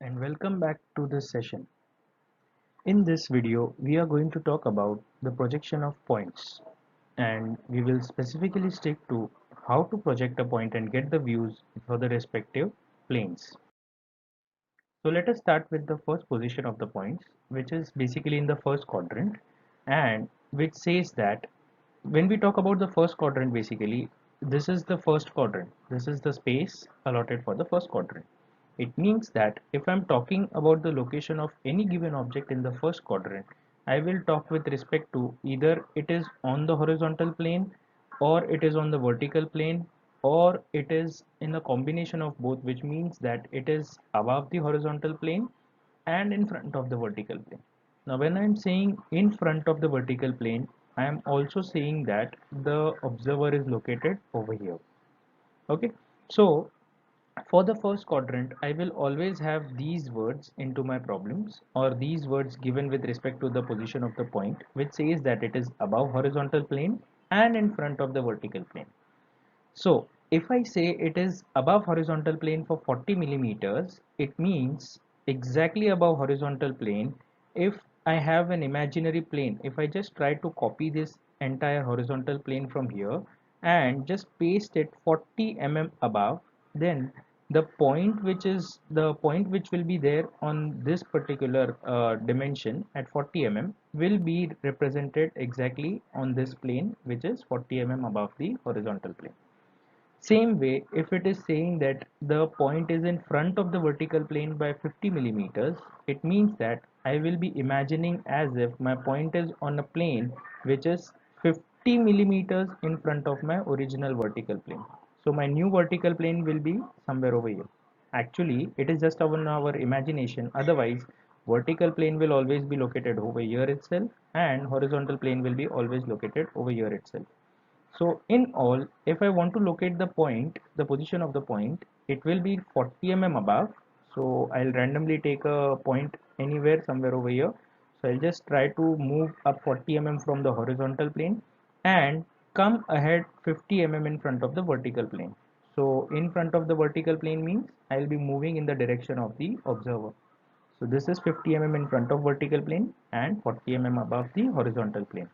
And welcome back to this session. In this video, we are going to talk about the projection of points, and we will specifically stick to how to project a point and get the views for the respective planes. So let us start with the first position of the points, which is basically in the first quadrant, and which says that when we talk about the first quadrant, basically this is the first quadrant. This is the space allotted for the first quadrant. It means that if I'm talking about the location of any given object in the first quadrant, I will talk with respect to either it is on the horizontal plane, or it is on the vertical plane, or it is in a combination of both, which means that it is above the horizontal plane and in front of the vertical plane. Now when I'm saying in front of the vertical plane, I am also saying that the observer is located over here. Okay, so for the first quadrant, I will always have these words into my problems, or these words given with respect to the position of the point, which says that it is above horizontal plane and in front of the vertical plane. So if I say it is above horizontal plane for 40 millimeters, it means exactly above horizontal plane. If I have an imaginary plane, if I just try to copy this entire horizontal plane from here and just paste it 40 mm above, then the point which will be there on this particular dimension at 40 mm will be represented exactly on this plane, which is 40 mm above the horizontal plane. Same way, if it is saying that the point is in front of the vertical plane by 50 millimeters, it means that I will be imagining as if my point is on a plane which is 50 millimeters in front of my original vertical plane. So my new vertical plane will be somewhere over here. Actually, it is just our imagination. Otherwise, vertical plane will always be located over here itself, and horizontal plane will be always located over here itself. So in all, if I want to locate the point, the position of the point, it will be 40 mm above. So I'll randomly take a point anywhere somewhere over here. So I'll just try to move up 40 mm from the horizontal plane and come ahead 50 mm in front of the vertical plane. So in front of the vertical plane means I'll be moving in the direction of the observer. So this is 50 mm in front of vertical plane and 40 mm above the horizontal plane.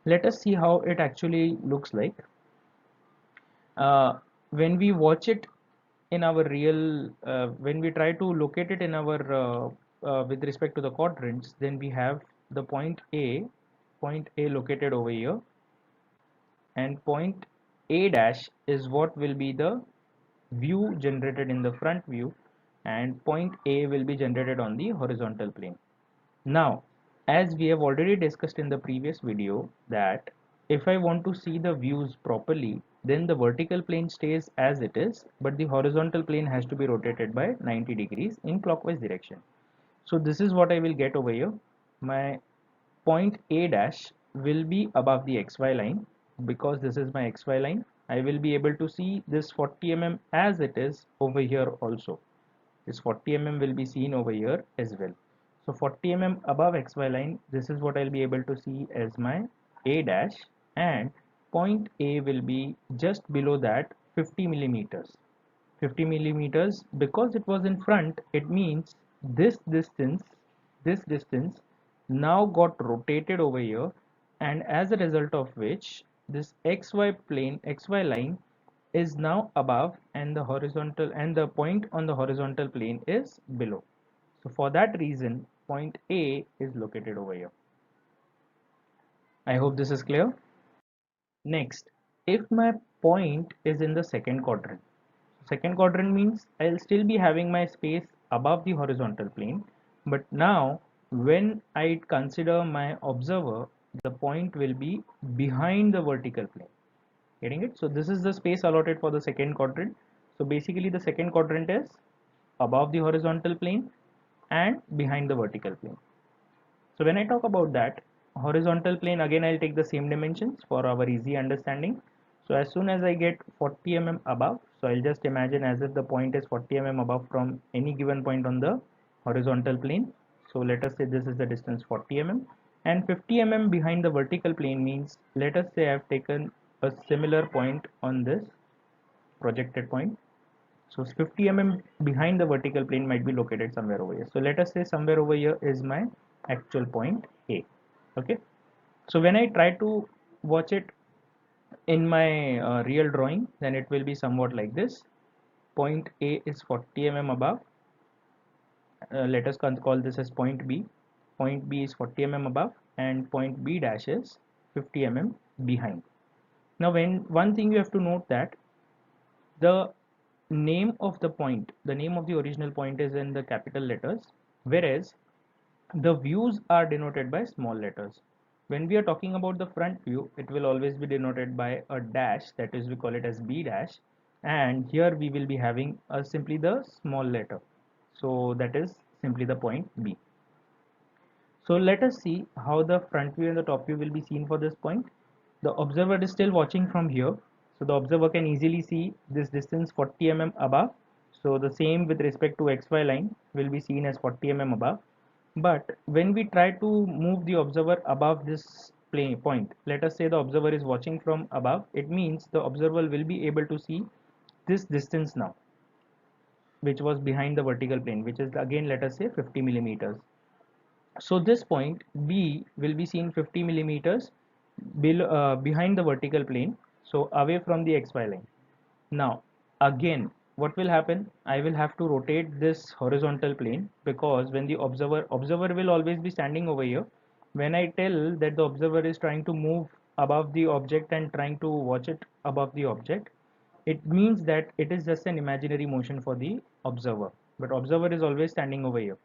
Let us see how it actually looks like. When we watch it in our real, when we try to locate it in our with respect to the quadrants, then we have the point A located over here, and point A dash is what will be the view generated in the front view, and point A will be generated on the horizontal plane. Now, as we have already discussed in the previous video, that if I want to see the views properly, then the vertical plane stays as it is, but the horizontal plane has to be rotated by 90 degrees in clockwise direction. So this is what I will get over here. My point A dash will be above the XY line. Because this is my XY line, I will be able to see this 40 mm as it is over here also. This 40 mm will be seen over here as well. So 40 mm above XY line, this is what I'll be able to see as my A dash, and point A will be just below that 50 millimeters. 50 millimeters, because it was in front, it means this distance, this distance now got rotated over here, and as a result of which this XY line is now above, and the horizontal and the point on the horizontal plane is below. So for that reason, point A is located over here. I hope this is clear. Next, if my point is in the second quadrant means I'll still be having my space above the horizontal plane, but now when I consider my observer, the point will be behind the vertical plane. Getting it? So this is the space allotted for the second quadrant. So basically the second quadrant is above the horizontal plane and behind the vertical plane. So when I talk about that horizontal plane, again I'll take the same dimensions for our easy understanding. So as soon as I get 40 mm above, so I'll just imagine as if the point is 40 mm above from any given point on the horizontal plane. So let us say this is the distance 40 mm, and 50 mm behind the vertical plane means, let us say I've taken a similar point on this projected point. So 50 mm behind the vertical plane might be located somewhere over here. So let us say somewhere over here is my actual point A. Okay. So when I try to watch it in my real drawing, then it will be somewhat like this. Point A is 40 mm above. Let us call this as point B. Point B is 40 mm above and point B dash is 50 mm behind. Now when one thing you have to note that the name of the point, the name of the original point is in the capital letters, whereas the views are denoted by small letters. When we are talking about the front view, it will always be denoted by a dash, that is we call it as B dash, and here we will be having simply the small letter. So that is simply the point B. So let us see how the front view and the top view will be seen for this point. The observer is still watching from here. So the observer can easily see this distance 40 mm above. So the same with respect to XY line will be seen as 40 mm above. But when we try to move the observer above this plane point, let us say the observer is watching from above, it means the observer will be able to see this distance now, which was behind the vertical plane, which is again let us say 50 millimeters. So this point B will be seen 50 millimeters behind the vertical plane, so away from the XY line. Now again what will happen, I will have to rotate this horizontal plane, because when the observer will always be standing over here. When I tell that the observer is trying to move above the object and trying to watch it above the object, it means that it is just an imaginary motion for the observer, but observer is always standing over here.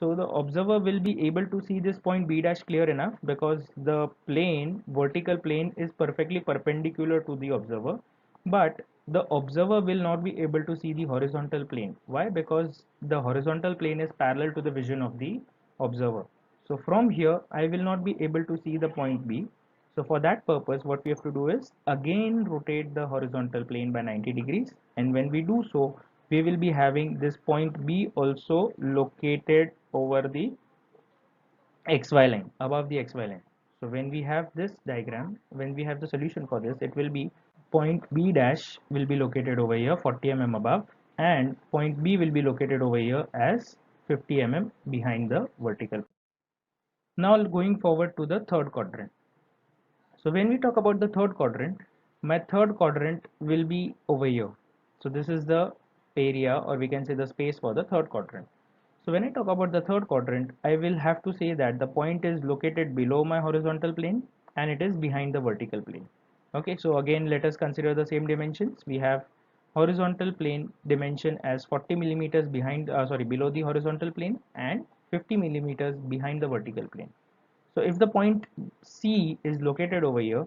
So the observer will be able to see this point B dash clear enough, because the plane, vertical plane, is perfectly perpendicular to the observer, but the observer will not be able to see the horizontal plane. Why? Because the horizontal plane is parallel to the vision of the observer. So from here I will not be able to see the point B. So for that purpose what we have to do is again rotate the horizontal plane by 90 degrees, and when we do so we will be having this point B also located over the XY line, above the XY line. So when we have this diagram, when we have the solution for this, it will be point B dash will be located over here 40 mm above, and point B will be located over here as 50 mm behind the vertical. Now going forward to the third quadrant. So when we talk about the third quadrant, my third quadrant will be over here. So this is the area, or we can say the space for the third quadrant. So when I talk about the third quadrant, I will have to say that the point is located below my horizontal plane and it is behind the vertical plane. Okay, so again let us consider the same dimensions. We have horizontal plane dimension as 40 millimeters below the horizontal plane, and 50 millimeters behind the vertical plane. So if the point C is located over here,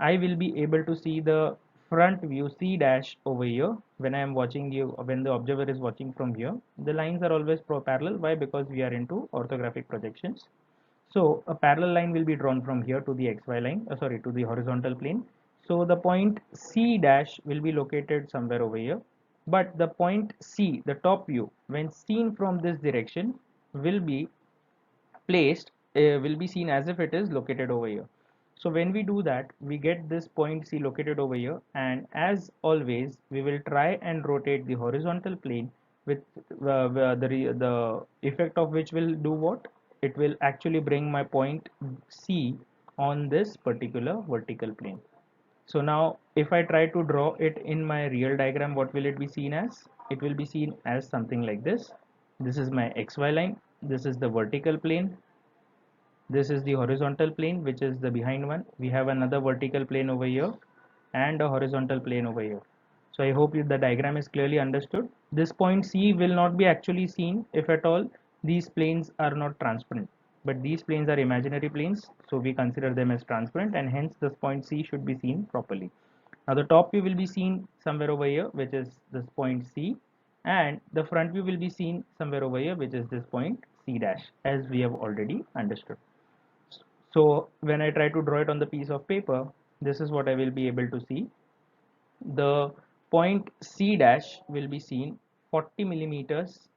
I will be able to see the front view C dash over here when I am watching you, when the observer is watching from here. The lines are always parallel. Why? Because we are into orthographic projections. So a parallel line will be drawn from here to the XY line, to the horizontal plane. So the point C dash will be located somewhere over here. But the point C, the top view, when seen from this direction, will be placed will be seen as if it is located over here. So when we do that, we get this point C located over here, and as always we will try and rotate the horizontal plane with the effect of which will do what? It will actually bring my point C on this particular vertical plane. So now if I try to draw it in my real diagram, what will it be seen as? It will be seen as something like this. This is my XY line, this is the vertical plane, this is the horizontal plane, which is the behind one. We have another vertical plane over here and a horizontal plane over here. So I hope the diagram is clearly understood. This point C will not be actually seen if at all these planes are not transparent, but these planes are imaginary planes, so we consider them as transparent, and hence this point C should be seen properly. Now the top view will be seen somewhere over here, which is this point C, and the front view will be seen somewhere over here, which is this point C dash, as we have already understood. So when I try to draw it on the piece of paper, this is what I will be able to see. The point C dash will be seen 40 millimeters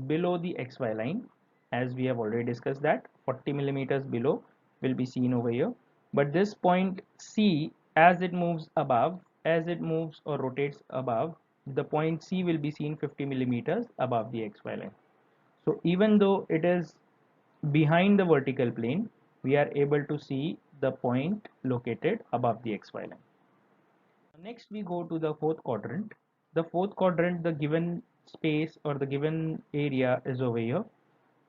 below the XY line, as we have already discussed that 40 millimeters below will be seen over here. But this point C, as it moves above, as it moves or rotates above, the point C will be seen 50 millimeters above the XY line. So even though it is behind the vertical plane, we are able to see the point located above the XY line. Next we go to the fourth quadrant. The fourth quadrant, the given space or the given area is over here.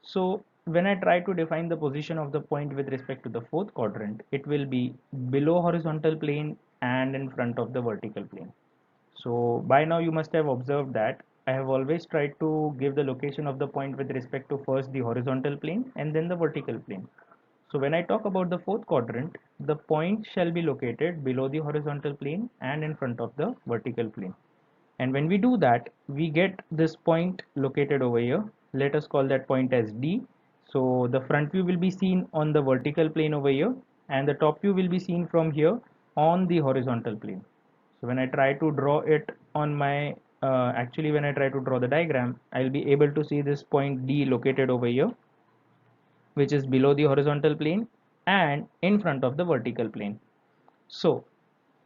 So when I try to define the position of the point with respect to the fourth quadrant, it will be below horizontal plane and in front of the vertical plane. So by now you must have observed that I have always tried to give the location of the point with respect to first the horizontal plane and then the vertical plane. So when I talk about the fourth quadrant, the point shall be located below the horizontal plane and in front of the vertical plane. And when we do that, we get this point located over here. Let us call that point as D. So the front view will be seen on the vertical plane over here, and the top view will be seen from here on the horizontal plane. So when I try to draw it on my actually when I try to draw the diagram, I'll be able to see this point D located over here, which is below the horizontal plane and in front of the vertical plane. So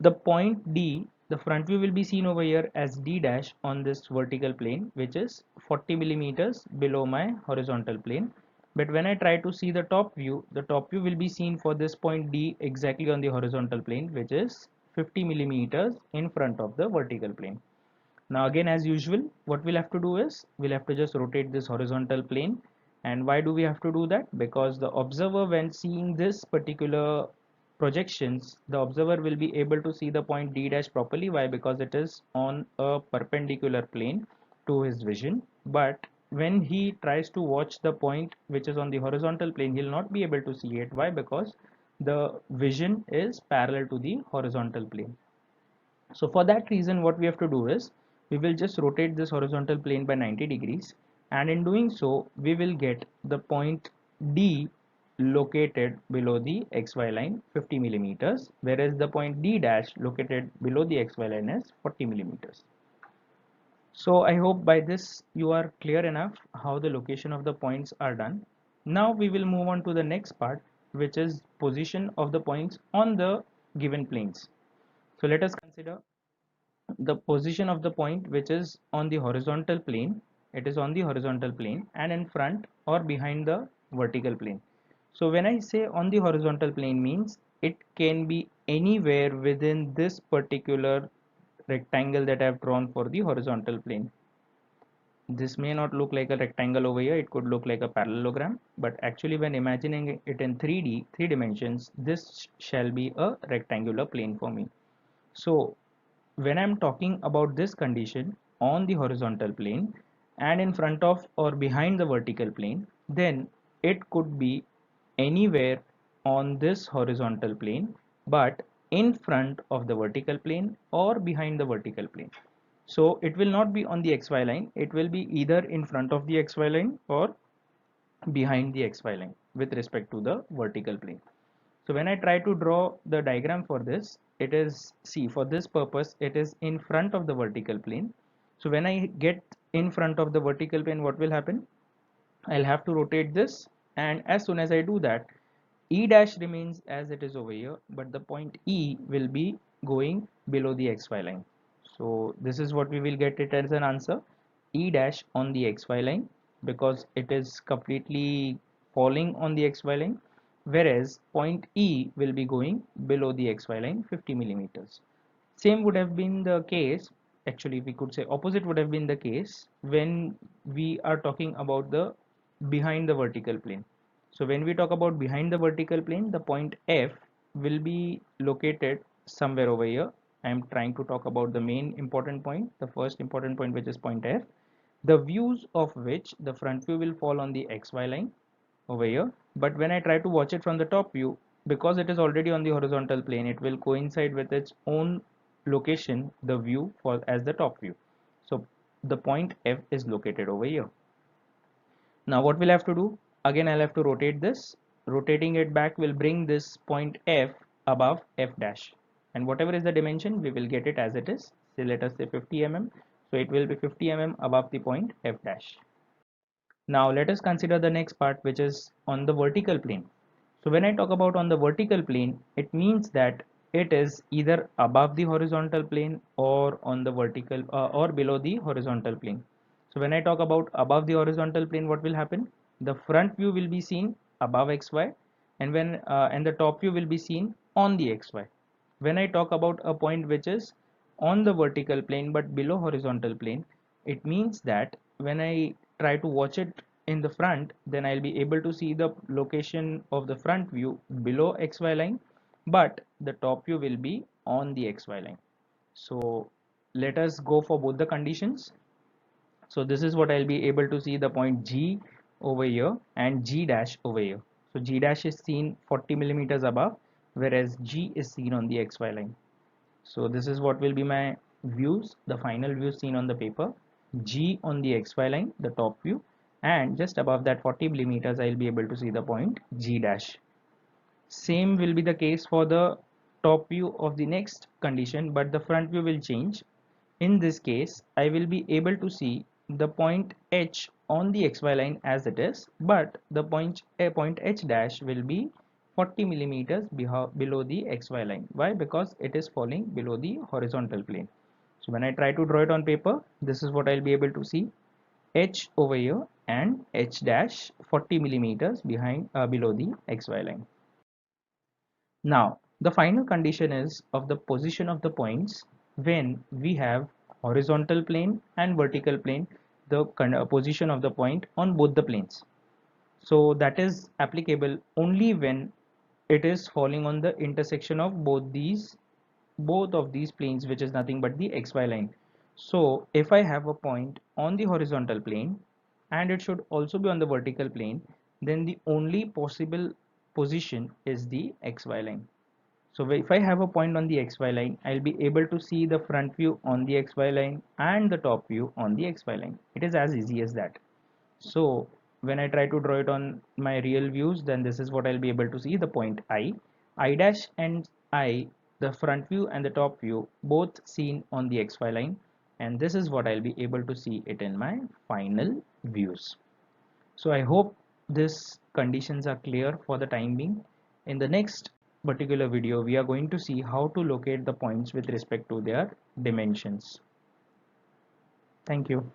the point D, the front view will be seen over here as D dash on this vertical plane, which is 40 millimeters below my horizontal plane. But when I try to see the top view will be seen for this point D exactly on the horizontal plane, which is 50 millimeters in front of the vertical plane. Now again, as usual, what we'll have to do is we'll have to just rotate this horizontal plane. And why do we have to do that? Because the observer, when seeing this particular projections, the observer will be able to see the point D dash properly. Why? Because it is on a perpendicular plane to his vision. But when he tries to watch the point which is on the horizontal plane, he'll not be able to see it. Why? Because the vision is parallel to the horizontal plane. So for that reason, what we have to do is we will just rotate this horizontal plane by 90 degrees, and in doing so we will get the point D located below the XY line 50 millimeters, whereas the point D dash located below the XY line is 40 millimeters. So I hope by this you are clear enough how the location of the points are done. Now we will move on to the next part, which is position of the points on the given planes. So let us consider the position of the point which is on the horizontal plane. It is on the horizontal plane and in front or behind the vertical plane. So when I say on the horizontal plane, means it can be anywhere within this particular rectangle that I have drawn for the horizontal plane. This may not look like a rectangle over here, it could look like a parallelogram, but actually when imagining it in 3D, 3 dimensions, this shall be a rectangular plane for me. So when I'm talking about this condition on the horizontal plane and in front of or behind the vertical plane, then it could be anywhere on this horizontal plane, but in front of the vertical plane or behind the vertical plane. So it will not be on the XY line, it will be either in front of the XY line or behind the XY line with respect to the vertical plane. So when I try to draw the diagram for this, it is, see, for this purpose it is in front of the vertical plane. So when I get in front of the vertical plane, what will happen? I'll have to rotate this, and as soon as I do that, E dash remains as it is over here, but the point E will be going below the XY line. So this is what we will get it as an answer, E dash on the XY line, because it is completely falling on the XY line, whereas point E will be going below the XY line 50 millimeters. Same would have been the case, actually we could say opposite would have been the case when we are talking about the behind the vertical plane. So when we talk about behind the vertical plane, the point F will be located somewhere over here. I am trying to talk about the main important point, the first important point, which is point F, the views of which the front view will fall on the XY line over here. But when I try to watch it from the top view, because it is already on the horizontal plane, it will coincide with its own location, the view for as the top view. So the point F is located over here. Now what we'll have to do, again I'll have to rotate this. Rotating it back will bring this point F above F dash, and whatever is the dimension we will get it as it is. So let us say 50 mm, so it will be 50 mm above the point F dash. Now let us consider the next part, which is on the vertical plane. So when I talk about on the vertical plane, it means that it is either above the horizontal plane or on the vertical or below the horizontal plane. So when I talk about above the horizontal plane, what will happen? The front view will be seen above xy, and the top view will be seen on the xy. When I talk about a point which is on the vertical plane but below horizontal plane, it means that when I try to watch it in the front, then I'll be able to see the location of the front view below xy line, but the top view will be on the xy line. So let us go for both the conditions. So this is what I'll be able to see the point G over here and G dash over here. So G dash is seen 40 millimeters above, whereas G is seen on the XY line. So this is what will be my views, the final views seen on the paper. G on the XY line, the top view, and just above that 40 millimeters, I'll be able to see the point G dash. Same will be the case for the top view of the next condition, but the front view will change. In this case, I will be able to see the point H on the XY line as it is, but the point H dash will be 40 millimeters below the XY line. Why? Because it is falling below the horizontal plane. So when I try to draw it on paper, this is what I'll be able to see. H over here and H dash 40 millimeters below the XY line. Now, the final condition is of the position of the points when we have horizontal plane and vertical plane, the position of the point on both the planes. So that is applicable only when it is falling on the intersection of both of these planes, which is nothing but the xy line. So if I have a point on the horizontal plane and it should also be on the vertical plane, then the only possible position is the xy line. So if I have a point on the xy line, I'll be able to see the front view on the xy line and the top view on the xy line. It is as easy as that. So when I try to draw it on my real views, then this is what I'll be able to see, the point I dash and I, the front view and the top view, both seen on the xy line, and this is what I'll be able to see it in my final views. So I hope these conditions are clear for the time being. In the next particular video, we are going to see how to locate the points with respect to their dimensions. Thank you.